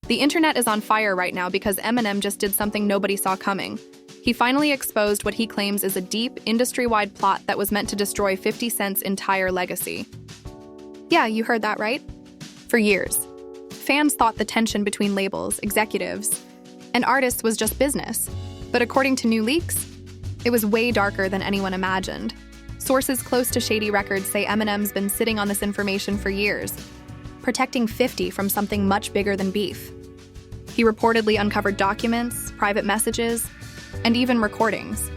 The internet is on fire right now because Eminem just did something nobody saw coming. He finally exposed what he claims is a deep, industry-wide plot that was meant to destroy 50 Cent's entire legacy. Yeah, you heard that right. For years, fans thought the tension between labels, executives, and artists was just business. But according to new leaks, it was way darker than anyone imagined. Sources close to Shady Records say Eminem's been sitting on this information for years, protecting 50 from something much bigger than beef. He reportedly uncovered documents, private messages, and even recordings,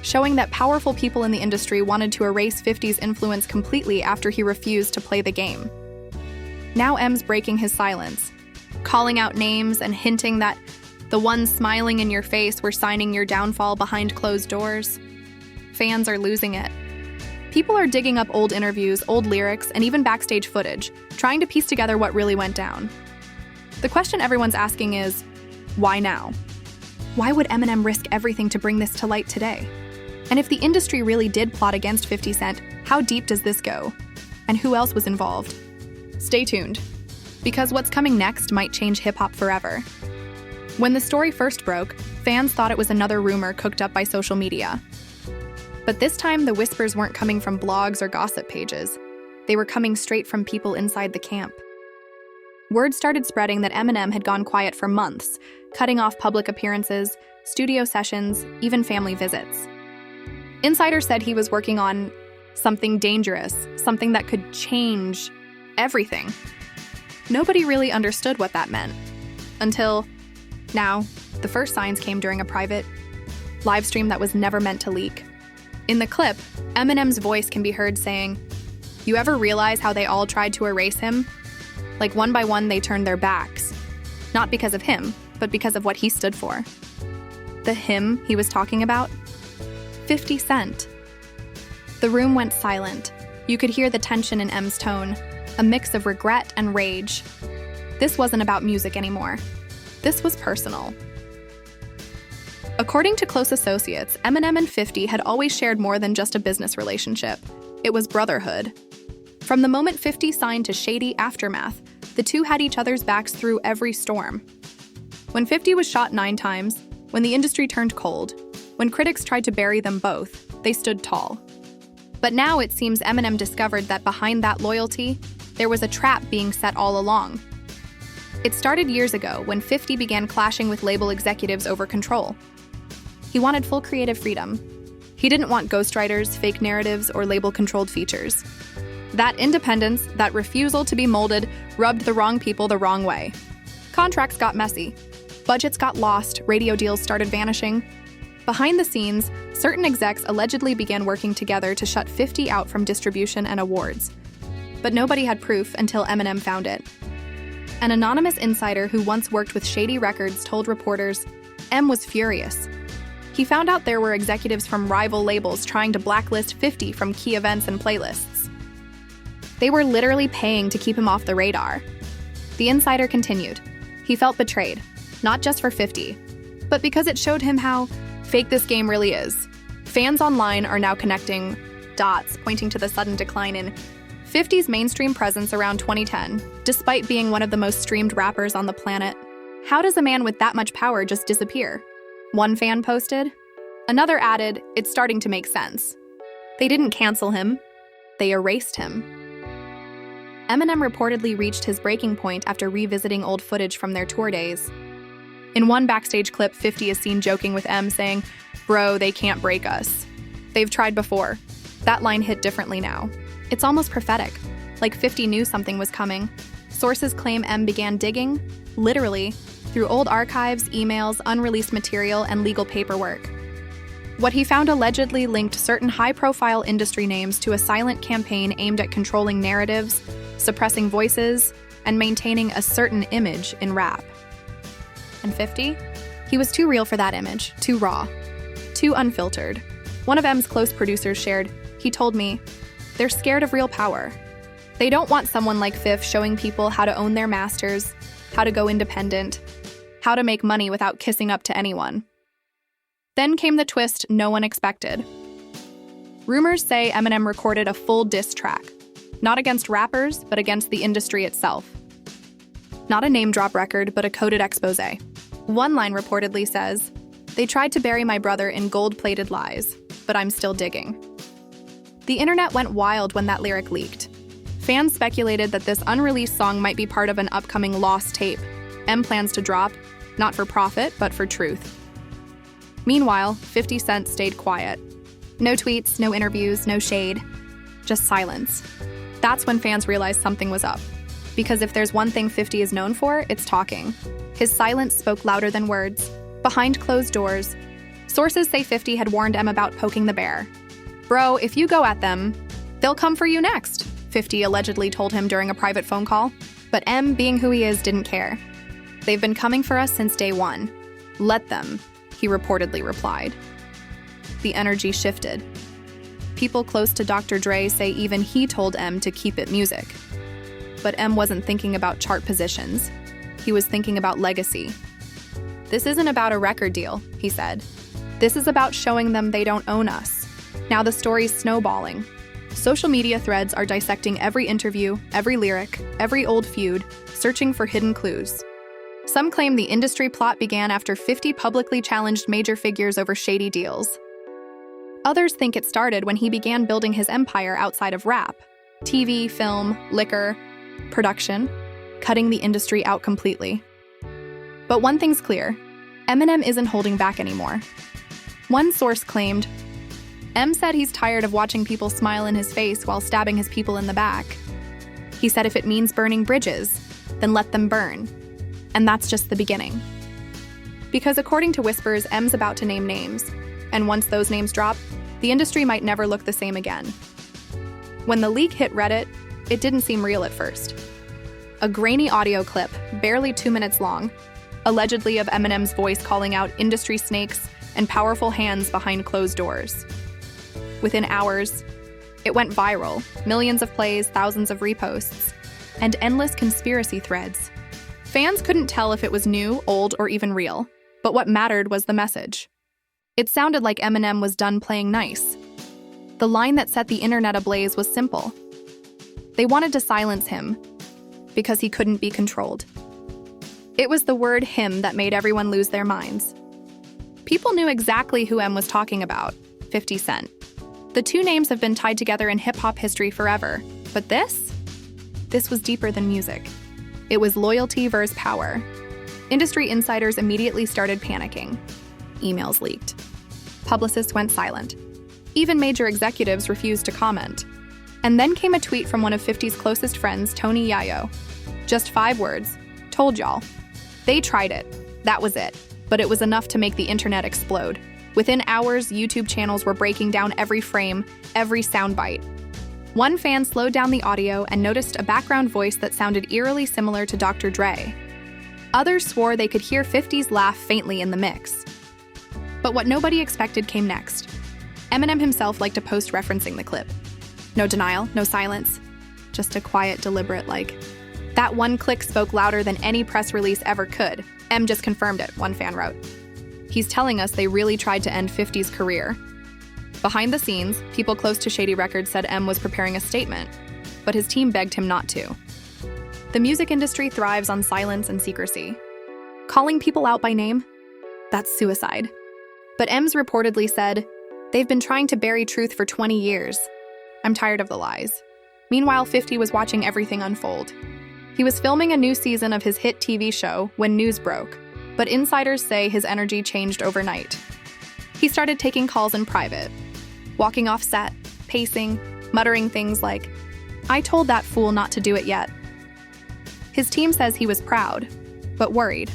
showing that powerful people in the industry wanted to erase 50's influence completely after he refused to play the game. Now M's breaking his silence, calling out names and hinting that the ones smiling in your face were signing your downfall behind closed doors. Fans are losing it. People are digging up old interviews, old lyrics, and even backstage footage, trying to piece together what really went down. The question everyone's asking is, why now? Why would Eminem risk everything to bring this to light today? And if the industry really did plot against 50 Cent, how deep does this go? And who else was involved? Stay tuned, because what's coming next might change hip-hop forever. When the story first broke, fans thought it was another rumor cooked up by social media. But this time, the whispers weren't coming from blogs or gossip pages. They were coming straight from people inside the camp. Word started spreading that Eminem had gone quiet for months, cutting off public appearances, studio sessions, even family visits. Insiders said he was working on something dangerous, something that could change everything. Nobody really understood what that meant. Until now, the first signs came during a private live stream that was never meant to leak. In the clip, Eminem's voice can be heard saying, "You ever realize how they all tried to erase him? Like one by one they turned their backs. Not because of him, but because of what he stood for." The him he was talking about? 50 Cent. The room went silent. You could hear the tension in M's tone, a mix of regret and rage. This wasn't about music anymore. This was personal. According to close associates, Eminem and 50 had always shared more than just a business relationship. It was brotherhood. From the moment 50 signed to Shady Aftermath, the two had each other's backs through every storm. When 50 was shot 9 times, when the industry turned cold, when critics tried to bury them both, they stood tall. But now it seems Eminem discovered that behind that loyalty, there was a trap being set all along. It started years ago when 50 began clashing with label executives over control. He wanted full creative freedom. He didn't want ghostwriters, fake narratives, or label-controlled features. That independence, that refusal to be molded, rubbed the wrong people the wrong way. Contracts got messy. Budgets got lost, radio deals started vanishing. Behind the scenes, certain execs allegedly began working together to shut 50 out from distribution and awards. But nobody had proof until Eminem found it. An anonymous insider who once worked with Shady Records told reporters, M was furious. He found out there were executives from rival labels trying to blacklist 50 from key events and playlists. They were literally paying to keep him off the radar. The insider continued. He felt betrayed, not just for 50, but because it showed him how fake this game really is. Fans online are now connecting dots, pointing to the sudden decline in 50's mainstream presence around 2010, despite being one of the most streamed rappers on the planet. How does a man with that much power just disappear? One fan posted. Another added, "It's starting to make sense." They didn't cancel him. They erased him. Eminem reportedly reached his breaking point after revisiting old footage from their tour days. In one backstage clip, 50 is seen joking with M, saying, "Bro, they can't break us. They've tried before." That line hit differently now. It's almost prophetic, like 50 knew something was coming. Sources claim M began digging, literally, through old archives, emails, unreleased material, and legal paperwork. What he found allegedly linked certain high-profile industry names to a silent campaign aimed at controlling narratives, suppressing voices, and maintaining a certain image in rap. And 50? He was too real for that image, too raw, too unfiltered. One of M's close producers shared, he told me, "They're scared of real power. They don't want someone like Fif showing people how to own their masters, how to go independent, how to make money without kissing up to anyone." Then came the twist no one expected. Rumors say Eminem recorded a full diss track, not against rappers, but against the industry itself. Not a name-drop record, but a coded exposé. One line reportedly says, "They tried to bury my brother in gold-plated lies, but I'm still digging." The internet went wild when that lyric leaked. Fans speculated that this unreleased song might be part of an upcoming lost tape M plans to drop, not for profit, but for truth. Meanwhile, 50 Cent stayed quiet. No tweets, no interviews, no shade, just silence. That's when fans realized something was up. Because if there's one thing 50 is known for, it's talking. His silence spoke louder than words. Behind closed doors, sources say 50 had warned M about poking the bear. "Bro, if you go at them, they'll come for you next," 50 allegedly told him during a private phone call. But M, being who he is, didn't care. "They've been coming for us since day one. Let them," he reportedly replied. The energy shifted. People close to Dr. Dre say even he told M to keep it music. But M wasn't thinking about chart positions. He was thinking about legacy. "This isn't about a record deal," he said. "This is about showing them they don't own us." Now the story's snowballing. Social media threads are dissecting every interview, every lyric, every old feud, searching for hidden clues. Some claim the industry plot began after 50 publicly challenged major figures over shady deals. Others think it started when he began building his empire outside of rap: TV, film, liquor, production, cutting the industry out completely. But one thing's clear: Eminem isn't holding back anymore. One source claimed, M said he's tired of watching people smile in his face while stabbing his people in the back. He said if it means burning bridges, then let them burn. And that's just the beginning. Because according to whispers, M's about to name names, and once those names drop, the industry might never look the same again. When the leak hit Reddit, it didn't seem real at first. A grainy audio clip, barely 2 minutes long, allegedly of Eminem's voice calling out industry snakes and powerful hands behind closed doors. Within hours, it went viral, millions of plays, thousands of reposts, and endless conspiracy threads. Fans couldn't tell if it was new, old, or even real, but what mattered was the message. It sounded like Eminem was done playing nice. The line that set the internet ablaze was simple. They wanted to silence him because he couldn't be controlled. It was the word "him" that made everyone lose their minds. People knew exactly who M was talking about: 50 Cent. The two names have been tied together in hip-hop history forever, but this was deeper than music. It was loyalty versus power. Industry insiders immediately started panicking. Emails leaked. Publicists went silent. Even major executives refused to comment. And then came a tweet from one of 50's closest friends, Tony Yayo. Just 5 words: "Told y'all." They tried it. That was it. But it was enough to make the internet explode. Within hours, YouTube channels were breaking down every frame, every soundbite. One fan slowed down the audio and noticed a background voice that sounded eerily similar to Dr. Dre. Others swore they could hear 50's laugh faintly in the mix. But what nobody expected came next. Eminem himself liked to post referencing the clip. No denial, no silence, just a quiet, deliberate like. "That one click spoke louder than any press release ever could. M just confirmed it," one fan wrote. "He's telling us they really tried to end 50's career." Behind the scenes, people close to Shady Records said M was preparing a statement, but his team begged him not to. The music industry thrives on silence and secrecy. Calling people out by name? That's suicide. But M's reportedly said, "They've been trying to bury truth for 20 years. I'm tired of the lies." Meanwhile, 50 was watching everything unfold. He was filming a new season of his hit TV show when news broke, but insiders say his energy changed overnight. He started taking calls in private, walking off set, pacing, muttering things like, "I told that fool not to do it yet." His team says he was proud, but worried.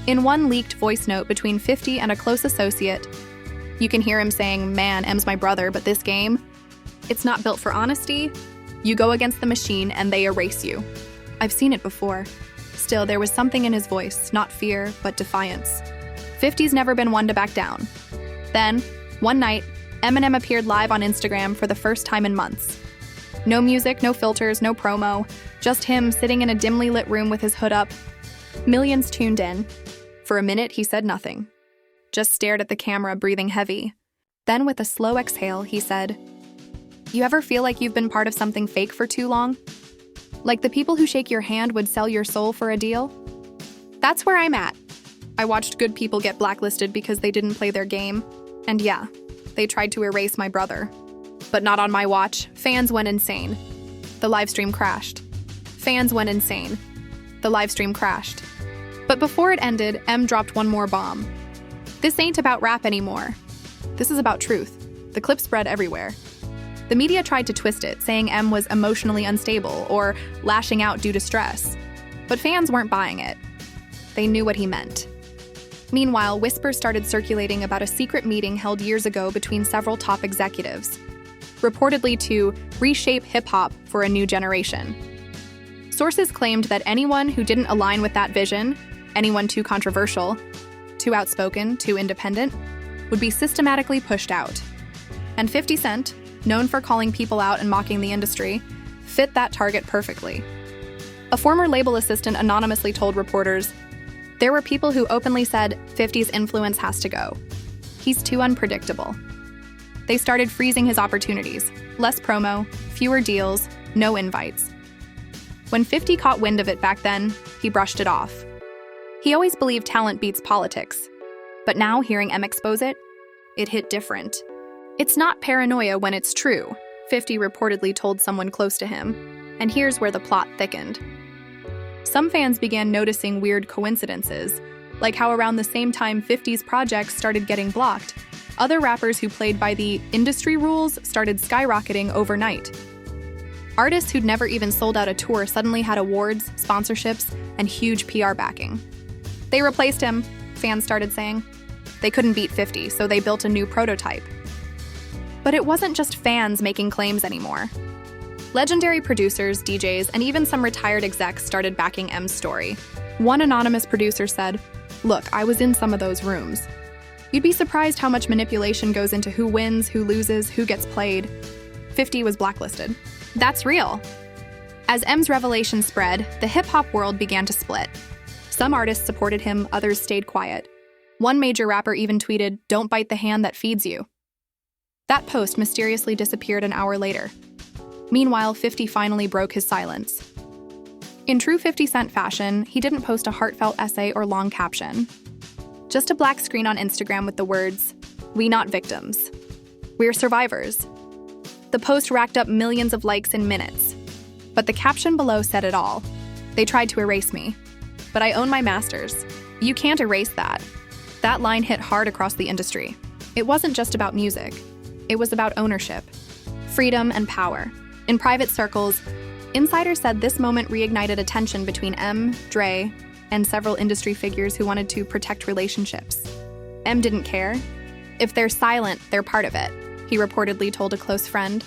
In one leaked voice note between 50 and a close associate, you can hear him saying, "Man, M's my brother, but this game, it's not built for honesty. You go against the machine and they erase you." I've seen it before. Still, there was something in his voice, not fear, but defiance. 50's never been one to back down. Then, one night, Eminem appeared live on Instagram for the first time in months. No music, no filters, no promo, just him sitting in a dimly lit room with his hood up. Millions tuned in. For a minute, he said nothing, just stared at the camera, breathing heavy. Then, with a slow exhale, he said, "You ever feel like you've been part of something fake for too long?" Like the people who shake your hand would sell your soul for a deal? That's where I'm at. I watched good people get blacklisted because they didn't play their game. And yeah, they tried to erase my brother. But not on my watch. Fans went insane. The live stream crashed. Fans went insane. The live stream crashed. But before it ended, M dropped one more bomb. This ain't about rap anymore. This is about truth. The clip spread everywhere. The media tried to twist it, saying M was emotionally unstable or lashing out due to stress. But fans weren't buying it. They knew what he meant. Meanwhile, whispers started circulating about a secret meeting held years ago between several top executives, reportedly to reshape hip-hop for a new generation. Sources claimed that anyone who didn't align with that vision, anyone too controversial, too outspoken, too independent, would be systematically pushed out. And 50 Cent, known for calling people out and mocking the industry, fit that target perfectly. A former label assistant anonymously told reporters, "There were people who openly said 50's influence has to go. He's too unpredictable." They started freezing his opportunities. Less promo, fewer deals, no invites. When 50 caught wind of it back then, he brushed it off. He always believed talent beats politics. But now, hearing M expose it, it hit different. "It's not paranoia when it's true," 50 reportedly told someone close to him. And here's where the plot thickened. Some fans began noticing weird coincidences, like how around the same time 50's projects started getting blocked, other rappers who played by the industry rules started skyrocketing overnight. Artists who'd never even sold out a tour suddenly had awards, sponsorships, and huge PR backing. "They replaced him," fans started saying. They couldn't beat 50, so they built a new prototype. But it wasn't just fans making claims anymore. Legendary producers, DJs, and even some retired execs started backing M's story. One anonymous producer said, "Look, I was in some of those rooms. You'd be surprised how much manipulation goes into who wins, who loses, who gets played." 50 was blacklisted. That's real. As M's revelation spread, the hip-hop world began to split. Some artists supported him, others stayed quiet. One major rapper even tweeted, "Don't bite the hand that feeds you." That post mysteriously disappeared an hour later. Meanwhile, 50 finally broke his silence. In true 50 Cent fashion, he didn't post a heartfelt essay or long caption. Just a black screen on Instagram with the words, "We not victims. We're survivors." The post racked up millions of likes in minutes. But the caption below said it all. "They tried to erase me. But I own my masters. You can't erase that." That line hit hard across the industry. It wasn't just about music. It was about ownership, freedom, and power. In private circles, insiders said this moment reignited a tension between M, Dre, and several industry figures who wanted to protect relationships. M didn't care. "If they're silent, they're part of it," he reportedly told a close friend.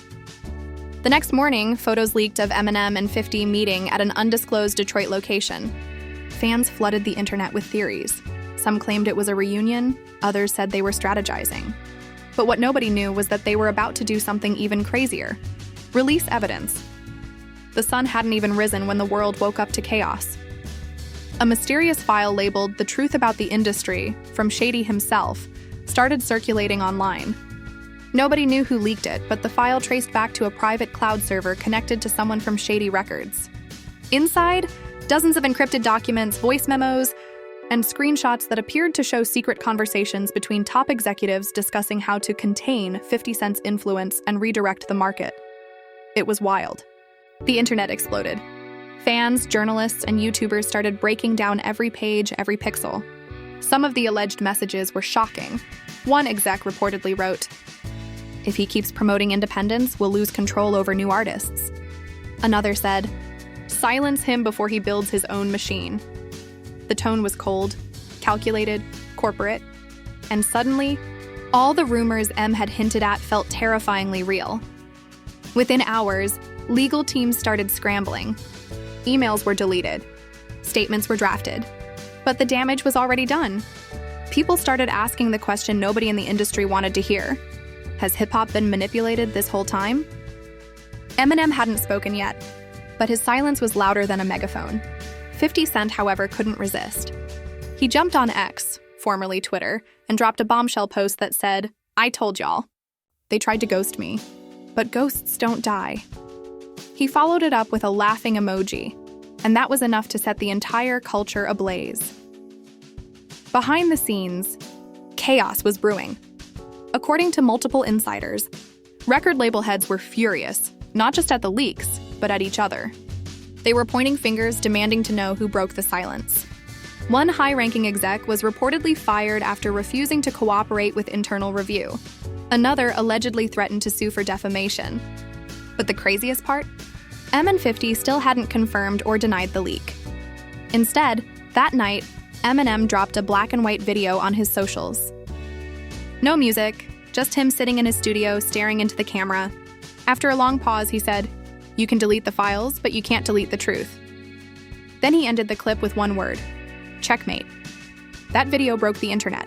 The next morning, photos leaked of Eminem and 50 meeting at an undisclosed Detroit location. Fans flooded the internet with theories. Some claimed it was a reunion, others said they were strategizing. But what nobody knew was that they were about to do something even crazier: release evidence. The sun hadn't even risen when the world woke up to chaos. A mysterious file labeled "The Truth About the Industry" from Shady himself started circulating online. Nobody knew who leaked it, but the file traced back to a private cloud server connected to someone from Shady Records. Inside, dozens of encrypted documents, voice memos, and screenshots that appeared to show secret conversations between top executives discussing how to contain 50 Cent's influence and redirect the market. It was wild. The internet exploded. Fans, journalists, and YouTubers started breaking down every page, every pixel. Some of the alleged messages were shocking. One exec reportedly wrote, "If he keeps promoting independence, we'll lose control over new artists." Another said, "Silence him before he builds his own machine." The tone was cold, calculated, corporate, and suddenly, all the rumors M had hinted at felt terrifyingly real. Within hours, legal teams started scrambling. Emails were deleted. Statements were drafted. But the damage was already done. People started asking the question nobody in the industry wanted to hear. Has hip-hop been manipulated this whole time? Eminem hadn't spoken yet, but his silence was louder than a megaphone. 50 Cent, however, couldn't resist. He jumped on X, formerly Twitter, and dropped a bombshell post that said, "I told y'all. They tried to ghost me, but ghosts don't die." He followed it up with a laughing emoji, and that was enough to set the entire culture ablaze. Behind the scenes, chaos was brewing. According to multiple insiders, record label heads were furious, not just at the leaks, but at each other. They were pointing fingers, demanding to know who broke the silence. One high-ranking exec was reportedly fired after refusing to cooperate with internal review. Another allegedly threatened to sue for defamation. But the craziest part? M and 50 still hadn't confirmed or denied the leak. Instead, that night, Eminem dropped a black and white video on his socials. No music, just him sitting in his studio staring into the camera. After a long pause, he said, "You can delete the files, but you can't delete the truth." Then he ended the clip with one word: checkmate. That video broke the internet.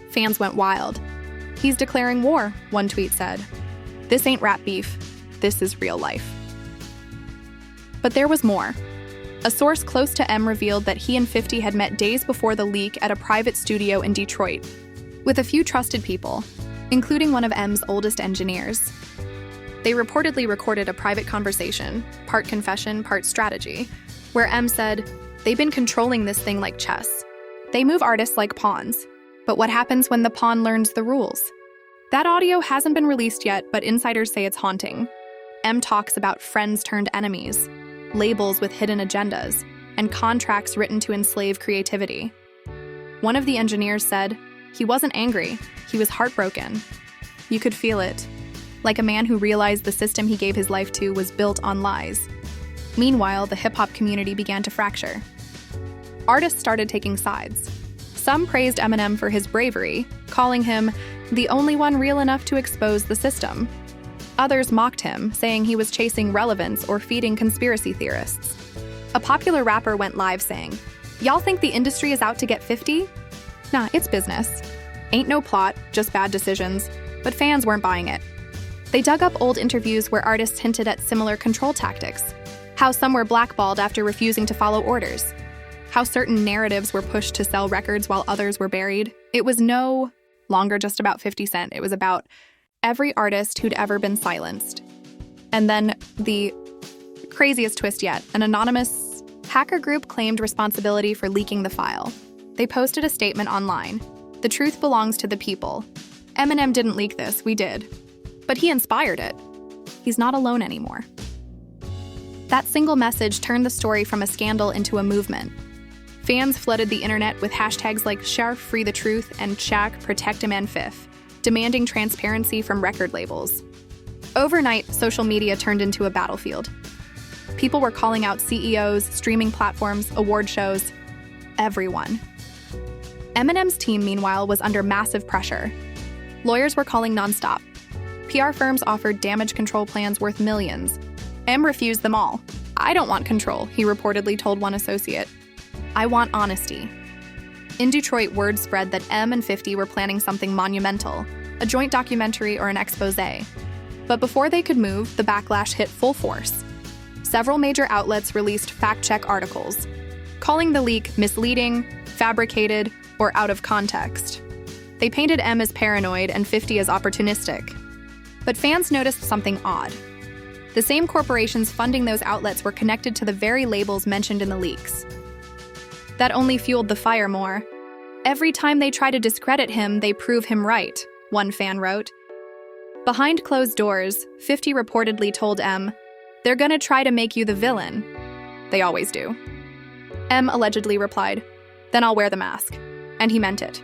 Fans went wild. "He's declaring war," one tweet said. "This ain't rap beef. This is real life." But there was more. A source close to M revealed that he and 50 had met days before the leak at a private studio in Detroit, with a few trusted people, including one of M's oldest engineers. They reportedly recorded a private conversation, part confession, part strategy, where M said, "They've been controlling this thing like chess. They move artists like pawns. But what happens when the pawn learns the rules?" That audio hasn't been released yet, but insiders say it's haunting. M talks about friends turned enemies, labels with hidden agendas, and contracts written to enslave creativity. One of the engineers said, he wasn't angry, he was heartbroken. You could feel it, like a man who realized the system he gave his life to was built on lies. Meanwhile, the hip-hop community began to fracture. Artists started taking sides. Some praised Eminem for his bravery, calling him the only one real enough to expose the system. Others mocked him, saying he was chasing relevance or feeding conspiracy theorists. A popular rapper went live saying, "Y'all think the industry is out to get 50? Nah, it's business. Ain't no plot, just bad decisions." But fans weren't buying it. They dug up old interviews where artists hinted at similar control tactics, how some were blackballed after refusing to follow orders, how certain narratives were pushed to sell records while others were buried. It was no longer just about 50 Cent. It was about every artist who'd ever been silenced. And then the craziest twist yet, an anonymous hacker group claimed responsibility for leaking the file. They posted a statement online. "The truth belongs to the people. Eminem didn't leak this, we did. But he inspired it. He's not alone anymore." That single message turned the story from a scandal into a movement. Fans flooded the internet with hashtags like Sharf Free the Truth and Shaq Protect Him and Fifth, demanding transparency from record labels. Overnight, social media turned into a battlefield. People were calling out CEOs, streaming platforms, award shows, everyone. Eminem's team, meanwhile, was under massive pressure. Lawyers were calling nonstop. PR firms offered damage control plans worth millions. M refused them all. "I don't want control," he reportedly told one associate. "I want honesty." In Detroit, word spread that M and 50 were planning something monumental, a joint documentary or an exposé. But before they could move, the backlash hit full force. Several major outlets released fact-check articles, calling the leak misleading, fabricated, or out of context. They painted M as paranoid and 50 as opportunistic. But fans noticed something odd. The same corporations funding those outlets were connected to the very labels mentioned in the leaks. That only fueled the fire more. "Every time they try to discredit him, they prove him right," one fan wrote. Behind closed doors, 50 reportedly told M, "They're gonna try to make you the villain." They always do. M allegedly replied, "Then I'll wear the mask." And he meant it.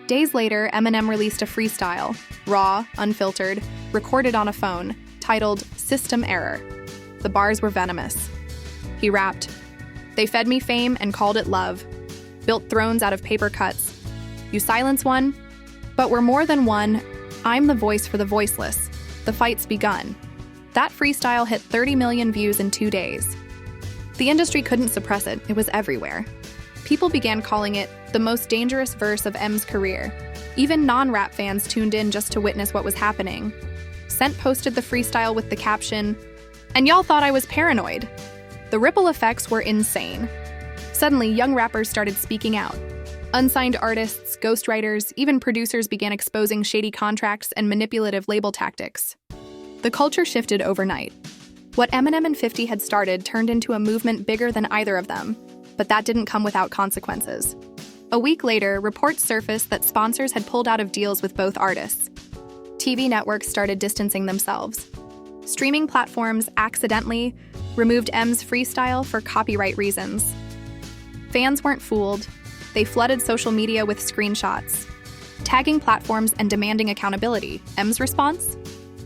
Days later, Eminem released a freestyle, raw, unfiltered, recorded on a phone, titled "System Error." The bars were venomous. He rapped, "They fed me fame and called it love, built thrones out of paper cuts. You silence one, but we're more than one. I'm the voice for the voiceless. The fight's begun." That freestyle hit 30 million views in 2 days. The industry couldn't suppress it, it was everywhere. People began calling it the most dangerous verse of M's career. Even non-rap fans tuned in just to witness what was happening. Cent posted the freestyle with the caption, "And y'all thought I was paranoid." The ripple effects were insane. Suddenly, young rappers started speaking out. Unsigned artists, ghostwriters, even producers began exposing shady contracts and manipulative label tactics. The culture shifted overnight. What Eminem and 50 had started turned into a movement bigger than either of them, but that didn't come without consequences. A week later, reports surfaced that sponsors had pulled out of deals with both artists. TV networks started distancing themselves. Streaming platforms accidentally removed M's freestyle for copyright reasons. Fans weren't fooled. They flooded social media with screenshots, tagging platforms and demanding accountability. M's response?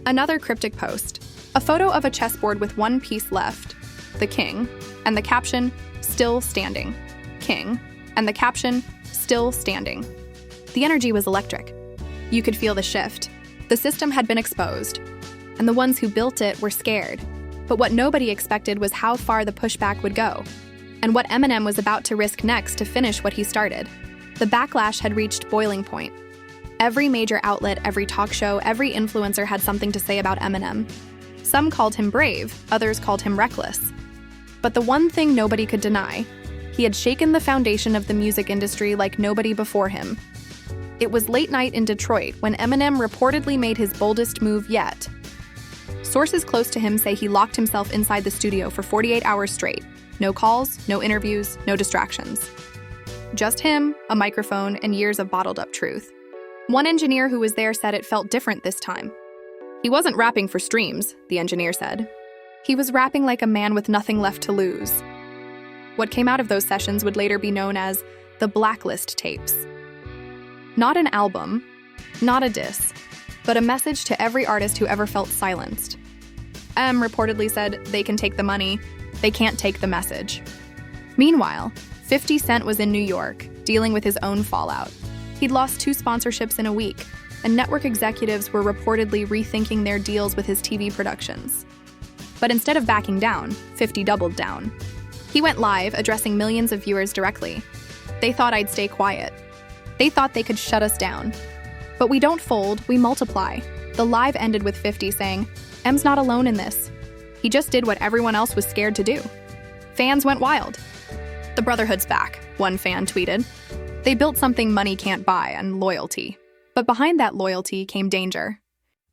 Another cryptic post. A photo of a chessboard with one piece left, the king, and the caption, "Still standing." King, and the caption, "Still standing." The energy was electric. You could feel the shift. The system had been exposed, and the ones who built it were scared. But what nobody expected was how far the pushback would go, and what Eminem was about to risk next to finish what he started. The backlash had reached boiling point. Every major outlet, every talk show, every influencer had something to say about Eminem. Some called him brave, others called him reckless. But the one thing nobody could deny, he had shaken the foundation of the music industry like nobody before him. It was late night in Detroit when Eminem reportedly made his boldest move yet. Sources close to him say he locked himself inside the studio for 48 hours straight. No calls, no interviews, no distractions. Just him, a microphone, and years of bottled-up truth. One engineer who was there said it felt different this time. He wasn't rapping for streams, the engineer said. He was rapping like a man with nothing left to lose. What came out of those sessions would later be known as the Blacklist tapes. Not an album, not a diss, but a message to every artist who ever felt silenced. M reportedly said, "They can take the money, they can't take the message." Meanwhile, 50 Cent was in New York, dealing with his own fallout. He'd lost 2 sponsorships in a week, and network executives were reportedly rethinking their deals with his TV productions. But instead of backing down, 50 doubled down. He went live, addressing millions of viewers directly. They thought I'd stay quiet. They thought they could shut us down. But we don't fold, we multiply. The live ended with 50 saying, "M's not alone in this. He just did what everyone else was scared to do." Fans went wild. "The Brotherhood's back," one fan tweeted. They built something money can't buy, and loyalty. But behind that loyalty came danger.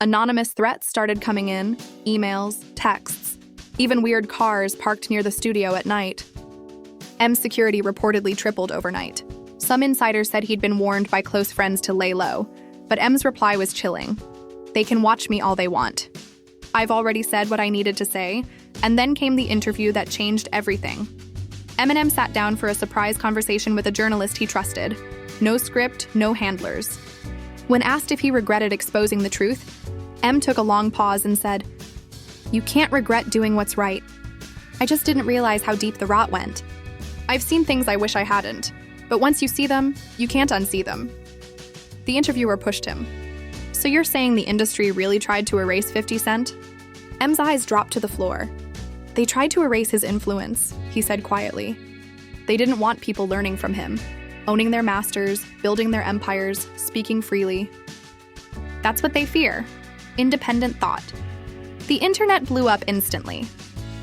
Anonymous threats started coming in, emails, texts, even weird cars parked near the studio at night. M's security reportedly tripled overnight. Some insiders said he'd been warned by close friends to lay low, but M's reply was chilling. "They can watch me all they want. I've already said what I needed to say," and then came the interview that changed everything. Eminem sat down for a surprise conversation with a journalist he trusted. No script, no handlers. When asked if he regretted exposing the truth, M took a long pause and said, "You can't regret doing what's right. I just didn't realize how deep the rot went. I've seen things I wish I hadn't, but once you see them, you can't unsee them." The interviewer pushed him. "So you're saying the industry really tried to erase 50 Cent? M's eyes dropped to the floor. "They tried to erase his influence," he said quietly. "They didn't want people learning from him, owning their masters, building their empires, speaking freely. That's what they fear. Independent thought." The internet blew up instantly.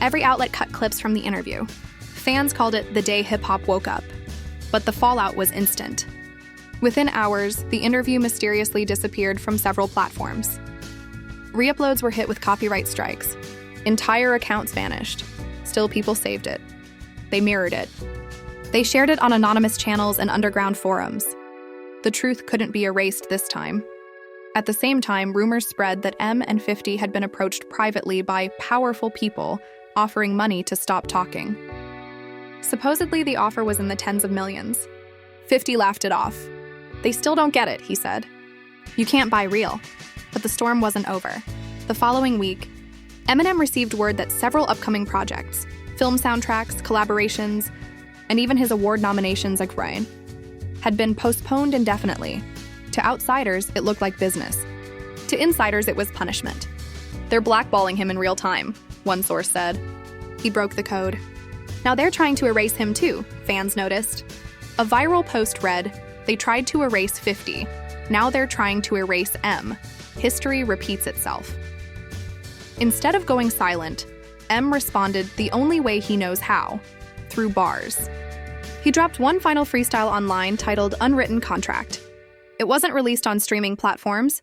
Every outlet cut clips from the interview. Fans called it the day hip-hop woke up. But the fallout was instant. Within hours, the interview mysteriously disappeared from several platforms. Reuploads were hit with copyright strikes. Entire accounts vanished. Still, people saved it. They mirrored it. They shared it on anonymous channels and underground forums. The truth couldn't be erased this time. At the same time, rumors spread that M and 50 had been approached privately by powerful people offering money to stop talking. Supposedly, the offer was in the tens of millions. 50 laughed it off. "They still don't get it," he said. "You can't buy real." But the storm wasn't over. The following week, Eminem received word that several upcoming projects, film soundtracks, collaborations, and even his award nominations like Ryan, had been postponed indefinitely. To outsiders, it looked like business. To insiders, it was punishment. "They're blackballing him in real time," one source said. He broke the code. Now they're trying to erase him too, fans noticed. A viral post read, "They tried to erase 50. Now they're trying to erase M. History repeats itself." Instead of going silent, M responded the only way he knows how, through bars. He dropped one final freestyle online titled Unwritten Contract. It wasn't released on streaming platforms,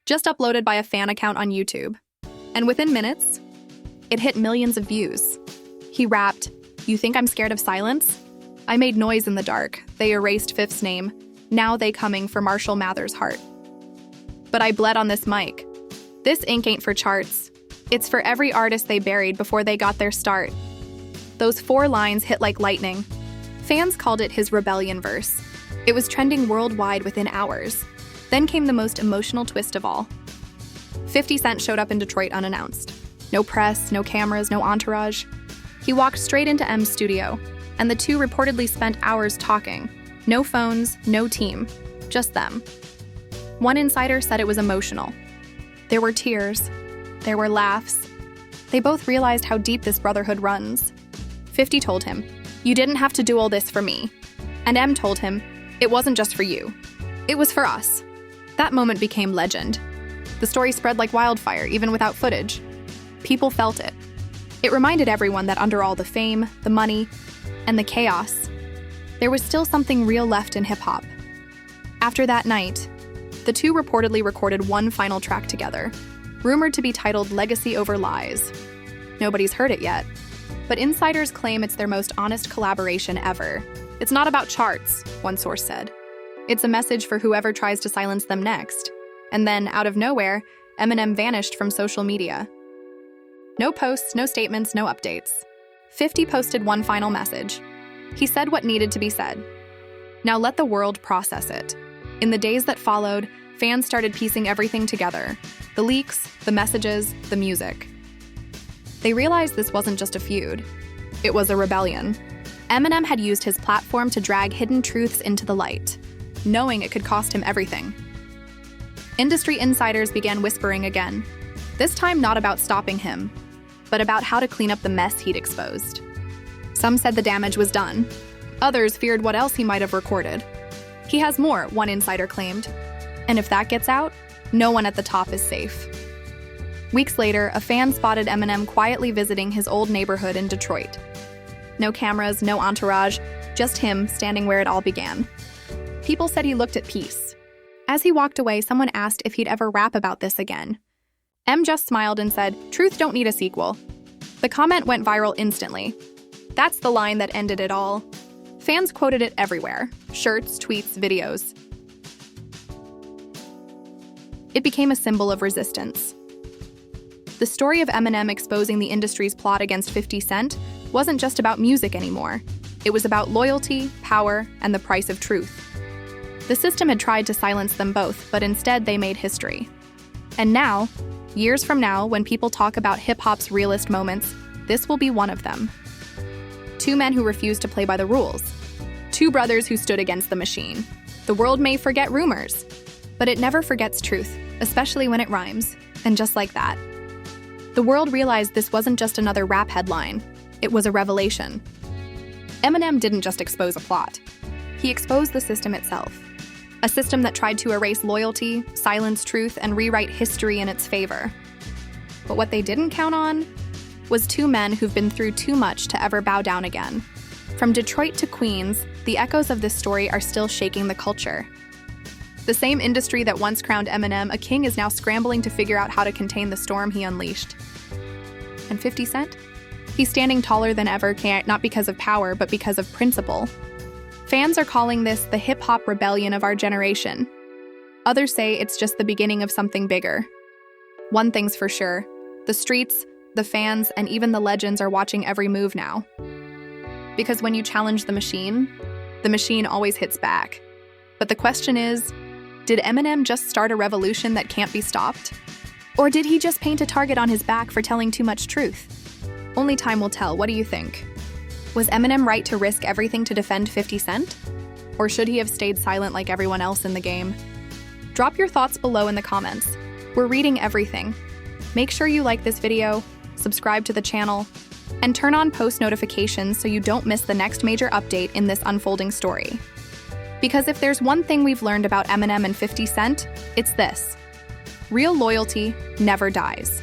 just uploaded by a fan account on YouTube. And within minutes, It hit millions of views. He rapped, "You think I'm scared of silence? I made noise in the dark. They erased Fifth's name. Now they coming for Marshall Mathers' heart. But I bled on this mic. This ink ain't for charts. It's for every artist they buried before they got their start." Those 4 lines hit like lightning. Fans called it his rebellion verse. It was trending worldwide within hours. Then came the most emotional twist of all. 50 Cent showed up in Detroit unannounced. No press, no cameras, no entourage. He walked straight into M's studio, and the two reportedly spent hours talking. No phones, no team, just them. One insider said it was emotional. There were tears. There were laughs. They both realized how deep this brotherhood runs. 50 told him, "You didn't have to do all this for me." And M told him, "It wasn't just for you. It was for us." That moment became legend. The story spread like wildfire, even without footage. People felt it. It reminded everyone that under all the fame, the money, and the chaos, there was still something real left in hip-hop. After that night, the two reportedly recorded one final track together, rumored to be titled Legacy Over Lies. Nobody's heard it yet, but insiders claim it's their most honest collaboration ever. "It's not about charts," one source said. "It's a message for whoever tries to silence them next." And then, out of nowhere, Eminem vanished from social media. No posts, no statements, no updates. 50 posted one final message. He said what needed to be said. Now let the world process it. In the days that followed, fans started piecing everything together. The leaks, the messages, the music. They realized this wasn't just a feud. It was a rebellion. Eminem had used his platform to drag hidden truths into the light, knowing it could cost him everything. Industry insiders began whispering again, this time not about stopping him, but about how to clean up the mess he'd exposed. Some said the damage was done. Others feared what else he might have recorded. He has more, one insider claimed. And if that gets out, no one at the top is safe. Weeks later, a fan spotted Eminem quietly visiting his old neighborhood in Detroit. No cameras, no entourage, just him standing where it all began. People said he looked at peace. As he walked away, someone asked if he'd ever rap about this again. M just smiled and said, "Truth don't need a sequel." The comment went viral instantly. That's the line that ended it all. Fans quoted it everywhere: shirts, tweets, videos. It became a symbol of resistance. The story of Eminem exposing the industry's plot against 50 Cent wasn't just about music anymore. It was about loyalty, power, and the price of truth. The system had tried to silence them both, but instead they made history. And now, years from now, when people talk about hip-hop's realest moments, this will be one of them. Two men who refused to play by the rules. Two brothers who stood against the machine. The world may forget rumors, but it never forgets truth, especially when it rhymes. And just like that, the world realized this wasn't just another rap headline. It was a revelation. Eminem didn't just expose a plot. He exposed the system itself. A system that tried to erase loyalty, silence truth, and rewrite history in its favor. But what they didn't count on was two men who've been through too much to ever bow down again. From Detroit to Queens, the echoes of this story are still shaking the culture. The same industry that once crowned Eminem a king is now scrambling to figure out how to contain the storm he unleashed. And 50 Cent? He's standing taller than ever, not because of power, but because of principle. Fans are calling this the hip-hop rebellion of our generation. Others say it's just the beginning of something bigger. One thing's for sure, the streets, the fans, and even the legends are watching every move now. Because when you challenge the machine always hits back. But the question is, did Eminem just start a revolution that can't be stopped? Or did he just paint a target on his back for telling too much truth? Only time will tell. What do you think? Was Eminem right to risk everything to defend 50 Cent? Or should he have stayed silent like everyone else in the game? Drop your thoughts below in the comments. We're reading everything. Make sure you like this video, subscribe to the channel, and turn on post notifications so you don't miss the next major update in this unfolding story. Because if there's one thing we've learned about Eminem and 50 Cent, it's this: real loyalty never dies.